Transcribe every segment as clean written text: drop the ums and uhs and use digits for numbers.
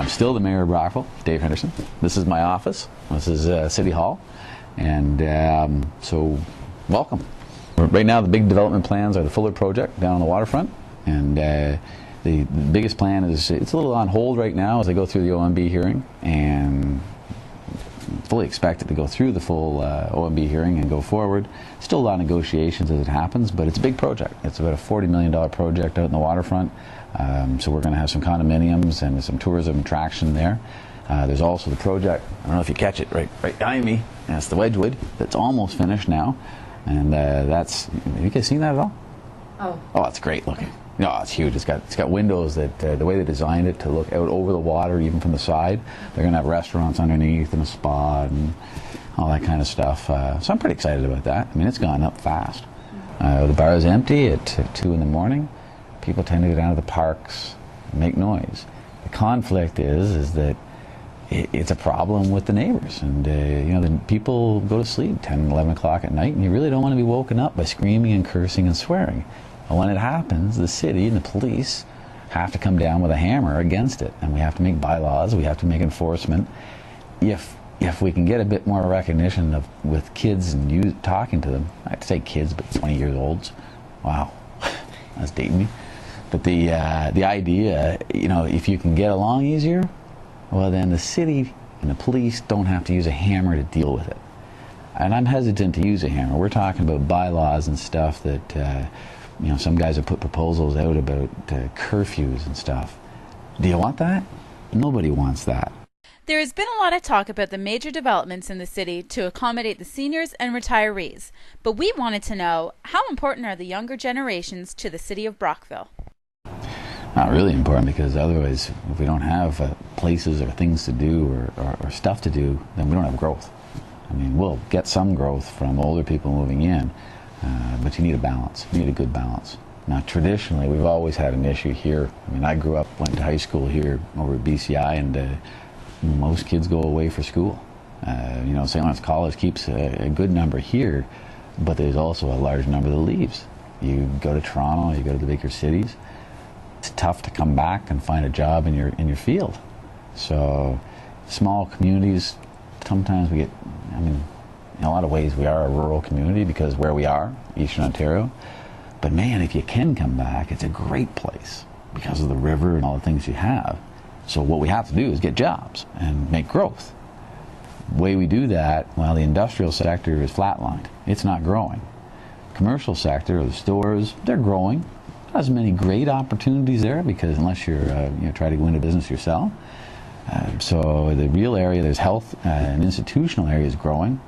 I'm still the mayor of Brockville, Dave Henderson. This is my office. This is City Hall. And so, welcome. Right now, the big development plans are the Fuller project down on the waterfront. And the biggest plan is, it's a little on hold right now as they go through the OMB hearing. And fully expect it to go through the full OMB hearing and go forward. Still a lot of negotiations as it happens, but it's a big project. It's about a $40 million project out in the waterfront. So we're going to have some condominiums and some tourism attraction there. There's also the project, I don't know if you catch it, right behind me. That's the Wedgwood that's almost finished now. And that's, have you guys seen that at all? Oh, it's great looking. No, it's huge. It's got windows that the way they designed it to look out over the water, even from the side. They're going to have restaurants underneath and a spa and all that kind of stuff. So I'm pretty excited about that. I mean, it's gone up fast. The bar is empty at 2 in the morning. People tend to go down to the parks and make noise. The conflict is that it's a problem with the neighbors, and the people go to sleep 10, 11 o'clock at night, and you really don't want to be woken up by screaming and cursing and swearing. And when it happens, the city and the police have to come down with a hammer against it, and we have to make bylaws, we have to make enforcement. If we can get a bit more recognition with kids and you talking to them, I'd say kids, but 20 years olds, wow, that's dating me. But the idea, if you can get along easier, well, then the city and the police don't have to use a hammer to deal with it. And I'm hesitant to use a hammer. We're talking about bylaws and stuff that, some guys have put proposals out about curfews and stuff. Do you want that? Nobody wants that. There has been a lot of talk about the major developments in the city to accommodate the seniors and retirees. But we wanted to know, how important are the younger generations to the city of Brockville? Not really important, because otherwise, if we don't have places or things to do or stuff to do, then we don't have growth. I mean, we'll get some growth from older people moving in, but you need a balance. You need a good balance. Now, traditionally, we've always had an issue here. I mean, I grew up, went to high school here over at BCI, and most kids go away for school. St. Lawrence College keeps a good number here, but there's also a large number that leaves. You go to Toronto, you go to the bigger cities. It's tough to come back and find a job in your field. So small communities, sometimes we get, in a lot of ways we are a rural community because where we are, Eastern Ontario. But man, if you can come back, it's a great place because of the river and all the things you have. So what we have to do is get jobs and make growth. The way we do that, well, the industrial sector is flatlined. It's not growing. Commercial sector, or the stores, they're growing. Not as many great opportunities there, because unless you're trying to go into business yourself. So the real area, there's health and institutional areas growing,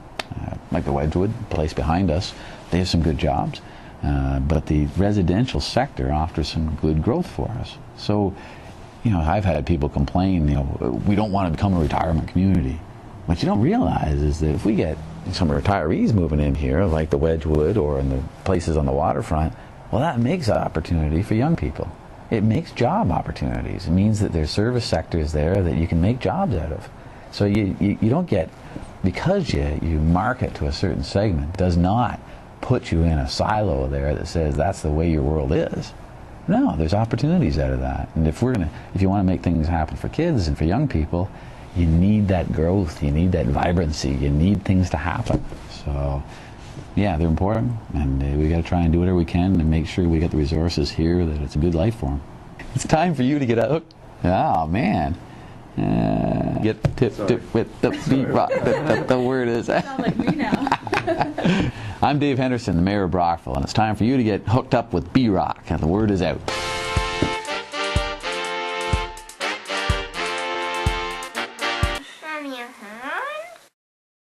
like the Wedgwood place behind us. They have some good jobs, but the residential sector offers some good growth for us. So, I've had people complain, we don't want to become a retirement community. What you don't realize is that if we get some retirees moving in here, like the Wedgwood or in the places on the waterfront, well, that makes an opportunity for young people. It makes job opportunities. It means that there's service sectors there that you can make jobs out of. So you don't get, because you market to a certain segment, does not put you in a silo there that says that's the way your world is. No, there's opportunities out of that. And if you want to make things happen for kids and for young people, you need that growth, you need that vibrancy, you need things to happen. So yeah, they're important, and we got to try and do whatever we can and make sure we get the resources here that it's a good life for them. It's time for you to get out. Oh man, get tip with the beat rock. The word is. Sound like me now. I'm Dave Henderson, the mayor of Brockville, and it's time for you to get hooked up with B-Rock, and the word is out.